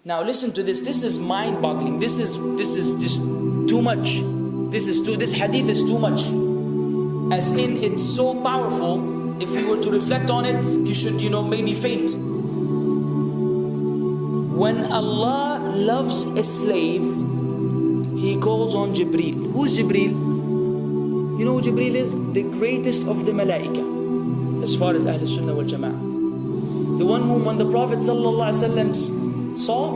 Now listen to this. This is mind-boggling. This is just too much. This hadith is too much. As in, it's so powerful. If you were to reflect on it, you should, maybe faint. When Allah loves a slave, He calls on Jibreel. Who's Jibreel? You know who Jibreel is? The greatest of the malaika, as far as Ahl Sunnah wal Jama'ah. The one whom when the Prophet ﷺ saw,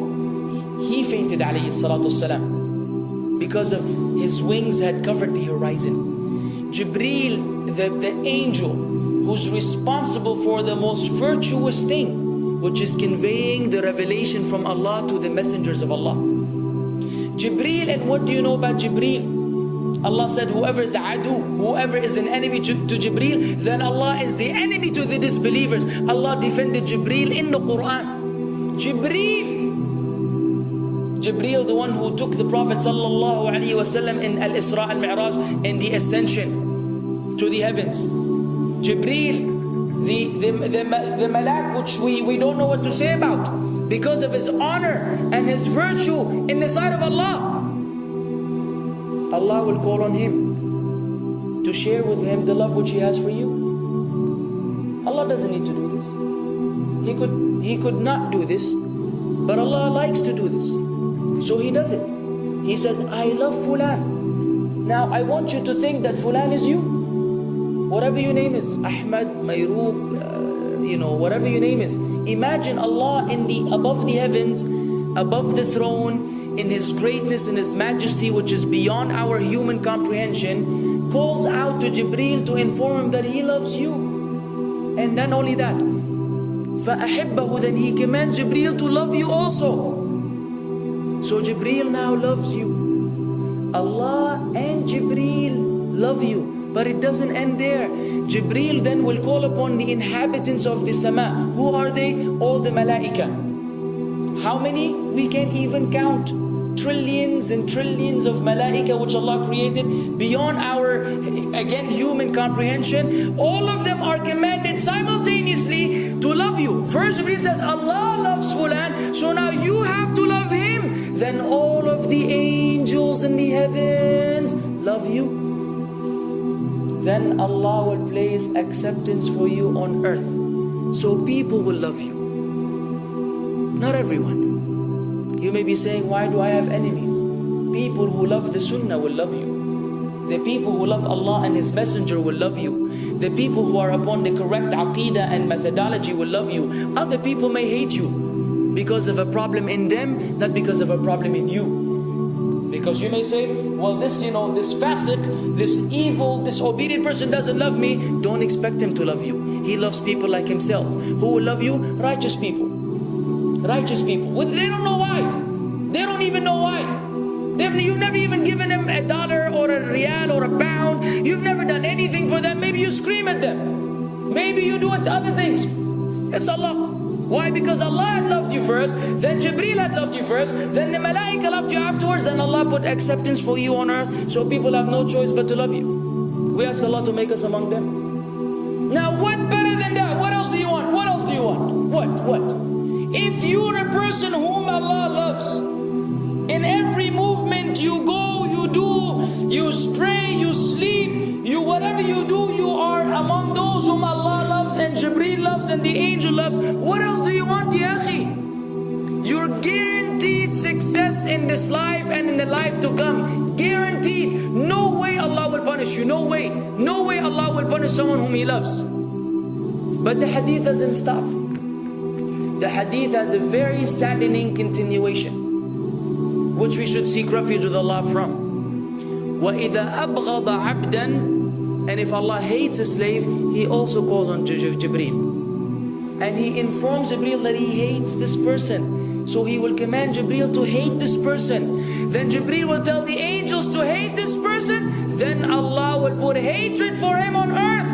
he fainted alayhi salatu wasalam, because of his wings had covered the horizon. Jibreel, the angel who's responsible for the most virtuous thing, which is conveying the revelation from Allah to the messengers of Allah. Jibreel, and what do you know about Jibreel? Allah said, whoever is adu, whoever is an enemy to Jibreel, then Allah is the enemy to the disbelievers. Allah defended Jibreel in the Quran. Jibreel, the one who took the Prophet sallallahu alaihi wasallam in Al-Isra al-Mi'raj, in the ascension to the heavens. Jibreel, the malak, which we don't know what to say about, because of his honor and his virtue in the sight of Allah. Allah will call on him to share with him the love which He has for you. Allah doesn't need to do this. He could not do this, but Allah likes to do this, so He does it. He says, I love Fulan. Now I want you to think that Fulan is you. Whatever your name is, Ahmad, Mayroob, whatever your name is. Imagine Allah above the heavens, above the throne, in His greatness and His majesty, which is beyond our human comprehension, calls out to Jibreel to inform him that He loves you. And then only that, فَأَحِبَّهُ, then He commands Jibreel to love you also. So Jibreel now loves you. Allah and Jibreel love you. But it doesn't end there. Jibreel then will call upon the inhabitants of the sama. Who are they? All the malaika. How many? We can't even count. Trillions and trillions of malaika which Allah created beyond our, again, human comprehension. All of them are commanded simultaneously to love you. First Jibreel says, Allah loves Fulan, so now you have to love him. Then all of the angels in the heavens love you. Then Allah will place acceptance for you on earth. So people will love you. Not everyone. You may be saying, why do I have enemies? People who love the Sunnah will love you. The people who love Allah and His Messenger will love you. The people who are upon the correct aqeedah and methodology will love you. Other people may hate you because of a problem in them, not because of a problem in you. Because you may say, well, this fasiq, this evil, disobedient person doesn't love me. Don't expect him to love you. He loves people like himself. Who will love you? Righteous people. Righteous people. Well, they don't know why. They don't even know why. You've never even given them $1 or a riyal or a pound. You've never done anything for them. Maybe you scream at them. Maybe you do other things. It's Allah. Why? Because Allah had loved you first, then Jibreel had loved you first, then the malaika loved you afterwards, then Allah put acceptance for you on earth, so people have no choice but to love you. We ask Allah to make us among them. Now what better than that? What else do you want? What else do you want? What? If you're a person whom Allah loves, in every movement you go, you do, you pray, you sleep, whatever you do, you are among those whom Allah loves and Jibreel loves and the angel loves. What else do you want, ya akhi? You're guaranteed success in this life and in the life to come. Guaranteed. No way Allah will punish you. No way. No way Allah will punish someone whom He loves. But the hadith doesn't stop. The hadith has a very saddening continuation, which we should seek refuge with Allah from. وَإِذَا أَبْغَضَ عَبْدًا, and if Allah hates a slave, He also calls on Jibreel. And He informs Jibreel that He hates this person. So He will command Jibreel to hate this person. Then Jibreel will tell the angels to hate this person. Then Allah will put hatred for him on earth.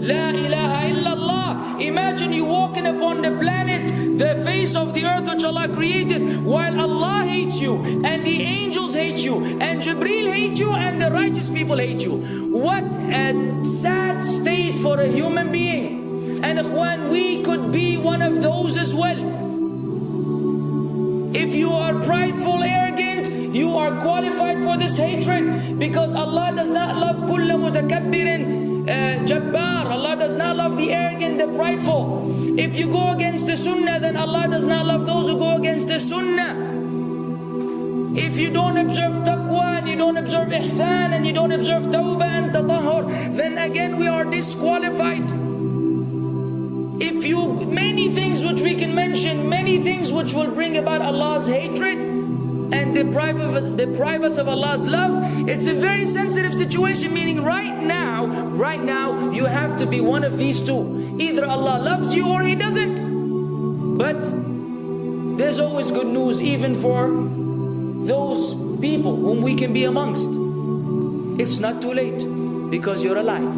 La ilaha illallah. Imagine you walking upon the planet, the face of the earth which Allah created, while Allah hates you, and the angels hate you, and Jibreel hate you, and the righteous people hate you. What a sad state for a human being. And ikhwan, we could be one of those as well. If you are prideful, arrogant, you are qualified for this hatred, because Allah does not love kulla mutakabbirin jabbar. Allah does not love the arrogant, the prideful. If you go against the sunnah, then Allah does not love those who go against the sunnah. If you don't observe taqwa, and you don't observe ihsan, and you don't observe tawbah and tatahur, then again we are disqualified. If you, many things which we can mention, many things which will bring about Allah's hatred and deprive us of Allah's love. It's a very sensitive situation, meaning right now, you have to be one of these two. Either Allah loves you or He doesn't. But there's always good news, even for those people whom we can be amongst. It's not too late because you're alive.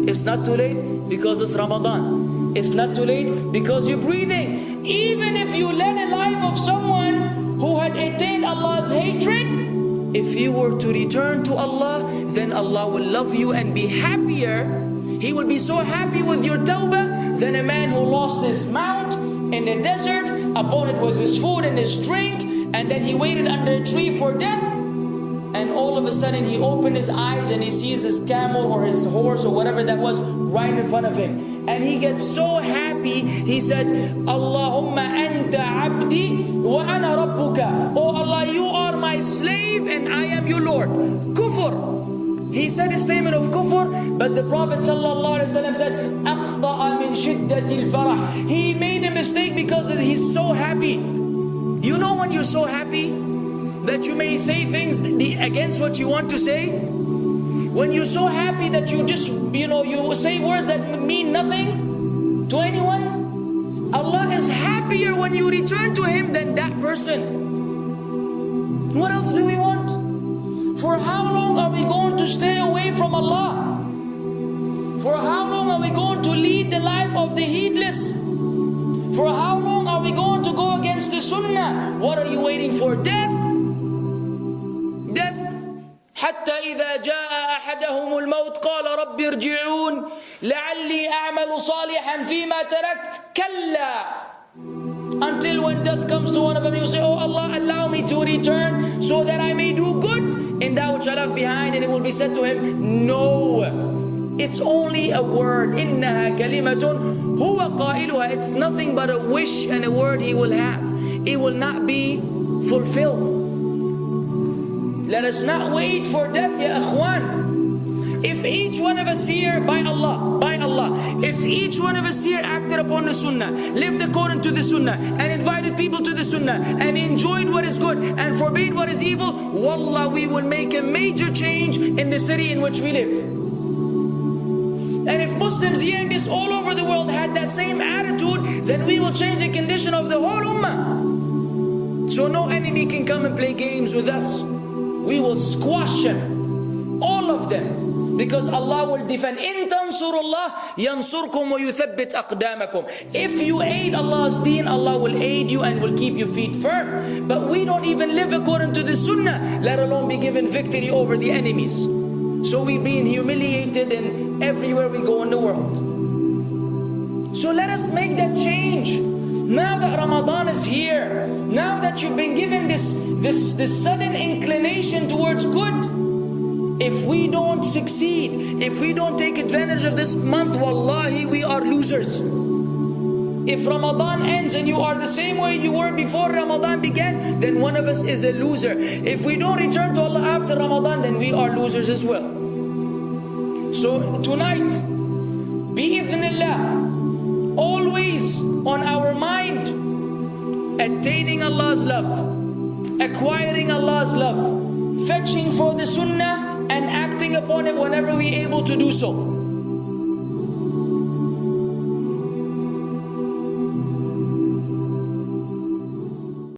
It's not too late because it's Ramadan. It's not too late because you're breathing. Even if you led a life of someone who had attained Allah's hatred, if you were to return to Allah, then Allah will love you and be happier. He will be so happy with your tawbah than a man who lost his mount in the desert. Upon it was his food and his drink, and then he waited under a tree for death, and all of a sudden he opened his eyes and he sees his camel or his horse or whatever that was right in front of him, and he gets so happy. He said, Allahumma anta abdi wa ana rabbuka. Oh Allah, you are my slave and I am your Lord. Kufr. He said a statement of kufr, but the Prophet ﷺ said, أخطأ من شدة الفرح. He made a mistake because he's so happy. You know when you're so happy that you may say things against what you want to say? When you're so happy that you just, you say words that mean nothing to anyone? Allah is happier when you return to Him than that person. What else do we want? For how long are we going to stay away from Allah? For how long are we going to lead the life of the heedless? For how long are we going to go against the sunnah? What are you waiting for? Death? Death. حتى إذا جاء أحدهم الموت قال رب ارجعون لعلي أعمل صالحا فيما تركت كلا. Until when death comes to one of them, you say, oh Allah, allow me to return so that I may do good in that which I left behind. And it will be said to him, no, it's only a word. إنها كلمة هو قائلها. It's nothing but a wish and a word he will have. It will not be fulfilled. Let us not wait for death, ya akhwan. If each one of us here, by Allah, if each one of us here acted upon the sunnah, lived according to the sunnah, and invited people to the sunnah, and enjoyed what is good, and forbade what is evil, wallah, we will make a major change in the city in which we live. And if Muslims hearing this all over the world had that same attitude, then we will change the condition of the whole ummah. So no enemy can come and play games with us. We will squash them, all of them. Because Allah will defend. إِن تَنْصُرُ اللَّهِ يَنْصُرْكُمْ وَيُثَبِّتْ أَقْدَامَكُمْ. If you aid Allah's deen, Allah will aid you and will keep your feet firm. But we don't even live according to the sunnah, let alone be given victory over the enemies. So we're being humiliated in everywhere we go in the world. So let us make that change. Now that Ramadan is here, now that you've been given this sudden inclination towards good, if we don't succeed, if we don't take advantage of this month, wallahi, we are losers. If Ramadan ends and you are the same way you were before Ramadan began, then one of us is a loser. If we don't return to Allah after Ramadan, then we are losers as well. So tonight, bi'idhnillah, always on our mind, attaining Allah's love, acquiring Allah's love, fetching for the sunnah, and acting upon it whenever we're able to do so.